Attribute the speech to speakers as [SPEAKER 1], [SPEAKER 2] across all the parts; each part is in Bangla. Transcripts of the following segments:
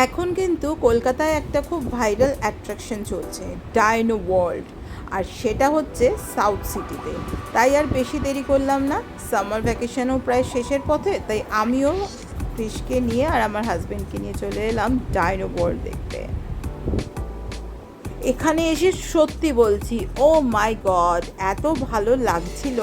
[SPEAKER 1] এখন কিন্তু কলকাতায় একটা খুব ভাইরাল অ্যাট্রাকশন চলছে, ডাইনো ওয়ার্ল্ড। আর সেটা হচ্ছে সাউথ সিটিতে। তাই আর বেশি দেরি করলাম না, সামার ভ্যাকেশনও প্রায় শেষের পথে, তাই আমিও ক্রিশকে নিয়ে আর আমার হাজব্যান্ডকে নিয়ে চলে এলাম ডাইনো ওয়ার্ল্ড দেখতে। এখানে এসে সত্যি বলছি, ও মাই গড, এত ভালো লাগছিল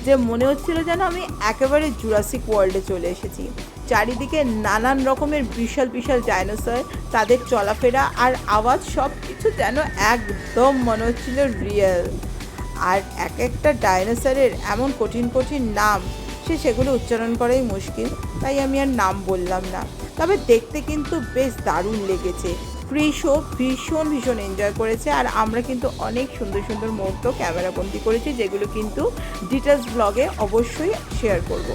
[SPEAKER 1] যে মনে হচ্ছিল যেন আমি একেবারে জুরাসিক ওয়ার্ল্ডে চলে এসেছি। চারিদিকে নানান রকমের বিশাল বিশাল ডাইনোসর, তাদের চলাফেরা আর আওয়াজ সব কিছু যেন একদম মনে হচ্ছিল রিয়েল। আর এক একটা ডাইনোসরের এমন কঠিন কঠিন নাম, সেগুলো উচ্চারণ করাই মুশকিল, তাই আমি আর নাম বললাম না। তবে দেখতে কিন্তু বেশ দারুণ লেগেছে। ক্রিশও ভীষণ ভীষণ এনজয় করেছে, আর আমরা কিন্তু অনেক সুন্দর সুন্দর মুহূর্ত ক্যামেরাবন্দি করেছি, যেগুলো কিন্তু ডিটেলস ব্লগে অবশ্যই শেয়ার করব।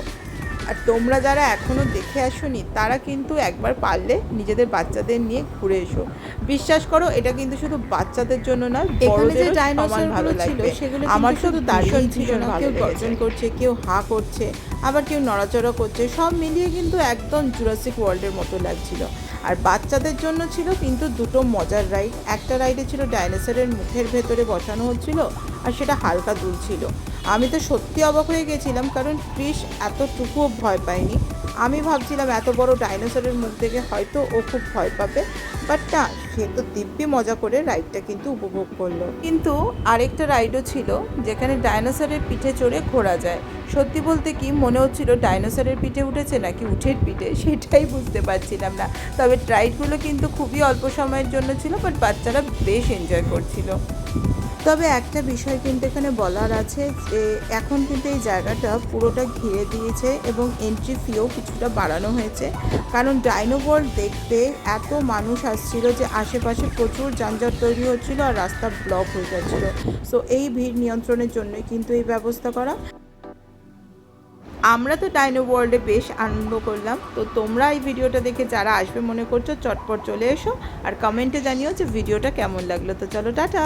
[SPEAKER 1] আর তোমরা যারা এখনও দেখে আসোনি, তারা কিন্তু একবার পারলে নিজেদের বাচ্চাদের নিয়ে ঘুরে এসো। বিশ্বাস করো, এটা কিন্তু শুধু বাচ্চাদের জন্য না, বড়দেরও সমান ভালো লাগবে। আমার শুধু ভীষণ ভীষণ কেউ গর্জন করছে, কেউ হাঁ করছে, আবার কেউ নড়াচড়া করছে, সব মিলিয়ে কিন্তু একদম জুরাসিক ওয়ার্ল্ডের মতো লাগছিল। আর বাচ্চাদের জন্য ছিল কিন্তু দুটো মজার রাইড। একটা রাইডে ছিল ডাইনোসরের মুখের ভেতরে বসানো হচ্ছিল, আর সেটা হালকা দুলছিল। আমি তো সত্যি অবাক হয়ে গেছিলাম, কারণ ক্রিশ এতটুকুও ভয় পায়নি। আমি ভাবছিলাম এত বড় ডাইনোসরের মুখ দেখে হয়তো ও খুব ভয় পাবে, বাট না, সে তো দিব্যি মজা করে রাইডটা কিন্তু উপভোগ করলো। কিন্তু আরেকটা রাইডও ছিল, যেখানে ডাইনোসরের পিঠে চড়ে ঘোরা যায়। সত্যি বলতে কি মনে হচ্ছিল ডাইনোসরের পিঠে উঠেছে নাকি উটের পিঠে, সেটাই বুঝতে পারছিলাম না। তবে রাইডগুলো কিন্তু খুবই অল্প সময়ের জন্য ছিল, বাট বাচ্চারা বেশ এনজয় করছিল। তবে একটা বিষয় কিন্তু এখানে বলার আছে, যে এখন কিন্তু এই জায়গাটা পুরোটা ঘিরে দিয়েছে এবং এন্ট্রি ফিও কিছুটা বাড়ানো হয়েছে, কারণ ডাইনো ওয়ার্ল্ড দেখতে এত মানুষ আসছিল যে আশেপাশে প্রচুর যানজট তৈরি হচ্ছিল আর রাস্তা ব্লক হয়ে যাচ্ছিল। সো এই ভিড় নিয়ন্ত্রণের জন্যই কিন্তু এই ব্যবস্থা করা। আমরা তো ডাইনো ওয়ার্ল্ডে বেশ আনন্দ করলাম। তো তোমরা এই ভিডিওটা দেখে যারা আসবে মনে করছো, চটপট চলে এসো আর কমেন্টে জানিও যে ভিডিওটা কেমন লাগলো। তো চলো, টাটা।